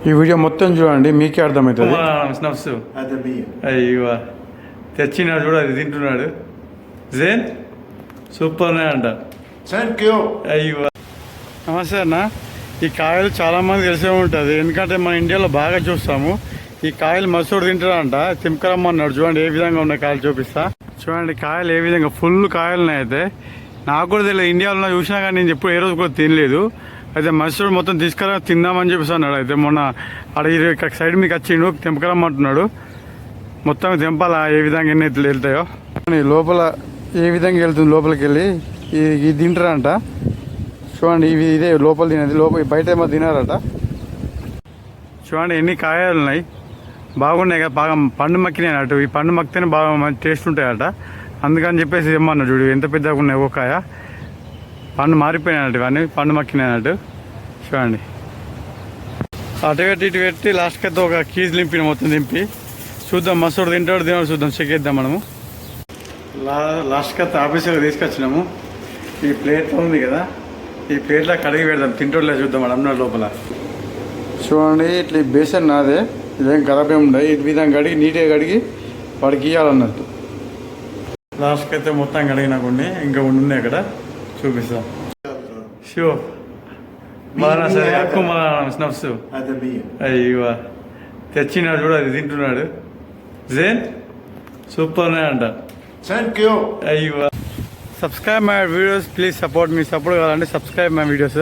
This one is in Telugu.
ఈ వీడియో మొత్తం చూడండి, మీకే అర్థమవుతుంది. స్నఫ్స్ అయ్యో తెచ్చినాడు చూడు, అది తింటున్నాడు. జేన్ సూపర్నే అంట. అయ్యో నమస్తే అన్న. ఈ కాయలు చాలామంది తెలిసే ఉంటుంది, ఎందుకంటే మన ఇండియాలో బాగా చూస్తాము. ఈ కాయలు మసూడు తింటారంట, తింకరమ్మన్నాడు. చూడండి ఏ విధంగా ఉన్న కాయలు చూపిస్తా. చూడండి కాయలు ఏ విధంగా ఫుల్ కాయలు ఉన్నాయి. అయితే నాకు కూడా తెలియదు, ఇండియాలో చూసినా కానీ నేను ఎప్పుడు ఏ రోజు కూడా తినలేదు. అయితే మసూడు మొత్తం తీసుకురా తిందామని చెప్పేసి అన్నాడు. అయితే మొన్న అడిగి ఇక్కడ సైడ్ మీకు వచ్చిండు, తెంపకరమ్మంటున్నాడు. మొత్తం తెంపాలా ఏ విధంగా ఎన్ని ఎత్తులు వెళ్తాయో. లోపల ఏ విధంగా వెళ్తుంది, లోపలికి వెళ్ళి ఇది తింటారంట. చూడండి ఇవి ఇదే లోపల తినేది, లోపల బయట ఏమో తినారట. చూడండి ఎన్ని కాయలు ఉన్నాయి, బాగున్నాయి కదా, బాగా పండు మక్కినాయి అన్నట్టు. ఈ పండు మక్కితేనే బాగా మంచి టేస్ట్ ఉంటాయట. అందుకని చెప్పేసి ఏమన్నా చూడు ఎంత పెద్దగా ఉన్నాయి. ఒక కాయ పండు మారిపోయినట్టు, ఇవన్నీ పండు మక్కినాయన్నట్టు. చూడండి అటు పెట్టి ఇటు పెట్టి లాస్ట్కి అయితే ఒక కీజ్ నింపిన, మొత్తం దింపి చూద్దాం. మసూడు తింటాడు తినాడు చూద్దాం, చెక్ చేద్దాం మనము. లాస్ట్కి అయితే ఆఫీసులో తీసుకొచ్చినాము. ఈ ప్లేట్ ఉంది కదా, ఈ ప్లేట్లో కడిగి పెడదాం, తింటోళ్ళే చూద్దాం మనం అన్నాడు లోపల. చూడండి ఇట్లా ఈ బేసన్ నాదే, ఇదేం ఖరాబ్ ఏమి ఉండదు. ఈ విధంగా కడిగి నీట్గా కడిగి వాడికి ఇవ్వాలన్నట్టు. లాస్ట్కి అయితే మొత్తం కడిగినా కొన్ని ఇంకా ఉన్నాయి అక్కడ, చూపిస్తా. షో మళ్ళా సరే ఎక్కువ మళ్ళా స్నఫ్స్ అయ్యో తెచ్చినాడు చూడు, అది తింటున్నాడు. జేన్ సూపర్నే అంట. అయ్యో subscribe my videos, please support me. Support కావాలంటే సబ్స్క్రైబ్ మై వీడియోస్.